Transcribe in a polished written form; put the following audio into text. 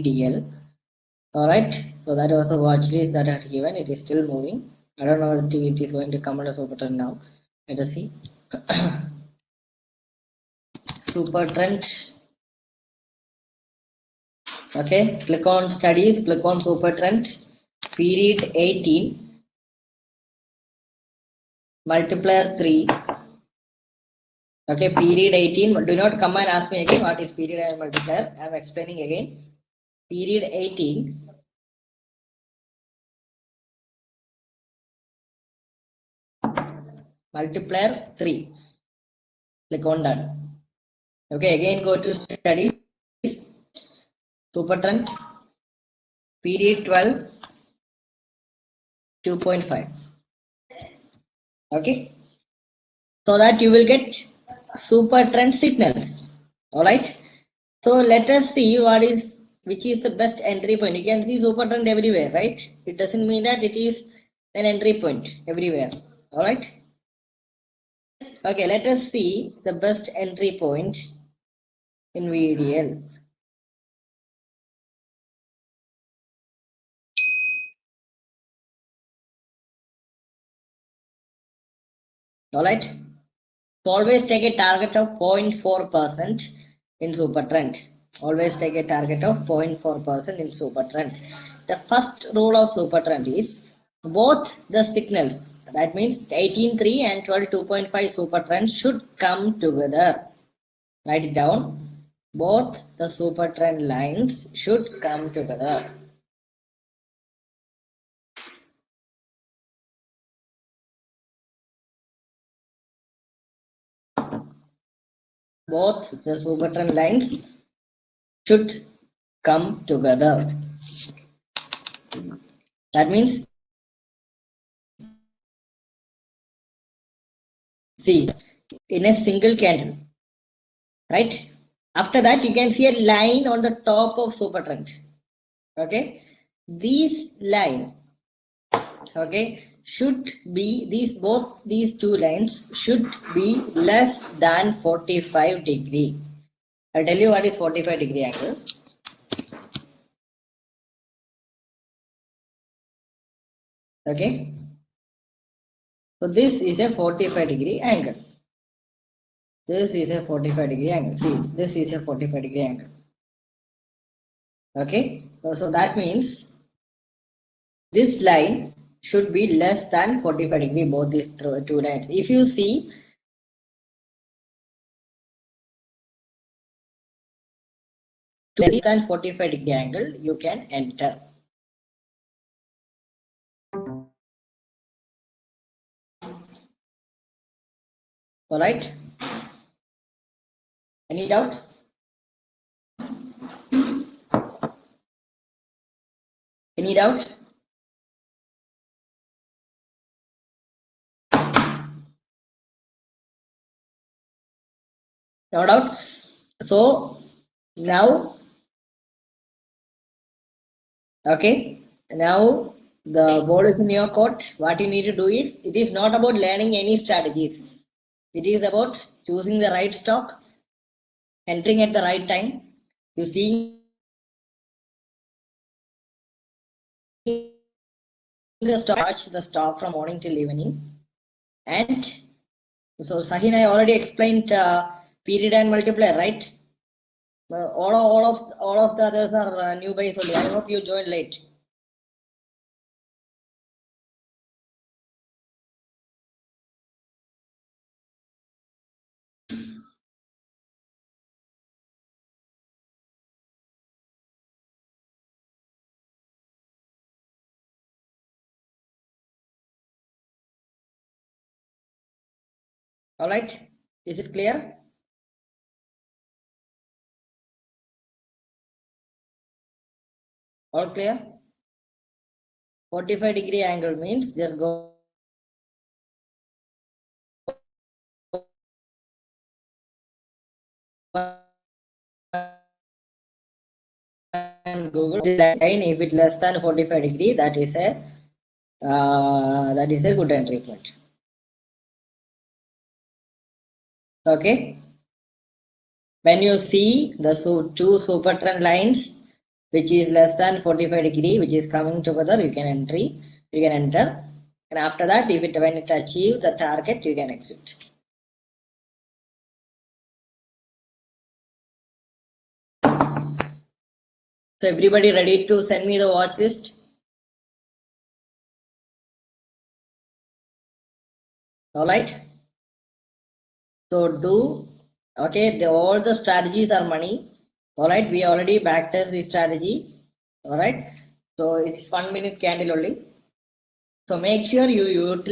VDL. Alright, so that was the watch list that I had given. It is still moving. I don't know if it is going to come under super trend now. Let us see. Super trend. Okay, click on studies, click on super trend, period 18, multiplier 3. Okay, period 18. Do not come and ask me again what is period and multiplier. I am explaining again. Period 18. Multiplier 3. Click on done. Okay, again go to studies, super trend, period 12, 2.5. Okay, so that you will get super trend signals. All right, so let us see which is the best entry point. You can see super trend everywhere, right? It doesn't mean that it is an entry point everywhere. All right, okay, let us see the best entry point in VDL. All right, so always take a target of 0.4% in super trend. Always take a target of 0.4% in super trend. The first rule of super trend is both the signals, that means 18.3 and 12.2.5 super trend should come together. Write it down. Both the super trend lines should come together. Both the super trend lines should come together. That means, see, in a single candle, right? After that, you can see a line on the top of super trend. Okay, these line, okay, should be both these two lines should be less than 45 degree. I'll tell you what is 45 degree angle. Okay, so this is a 45 degree angle. This is a 45 degree angle. See, this is a 45 degree angle. Okay, so that means this line should be less than 45 degree, both these two lines. If you see less than 45 degree angle, you can enter. All right, any doubt? Any doubt? No doubt. So now, okay, now the ball is in your court. What you need to do is, it is not about learning any strategies. It is about choosing the right stock, entering at the right time. You seeing the stock from morning till evening. And so Sahin, I already explained period and multiplier, right? All of the others are new buys only. I hope you joined late. All right, is it clear? All clear? 45 degree angle means just go and Google line. If it less than 45 degree, that is a good entry point. Okay, when you see the two super trend lines which is less than 45 degree, which is coming together, you can enter, and after that, when it achieves the target, you can exit. So everybody ready to send me the watch list? All right. So do, okay, all the strategies are money. All right, we already backtest the strategy. All right. So it's 1 minute candle only. So make sure you utilize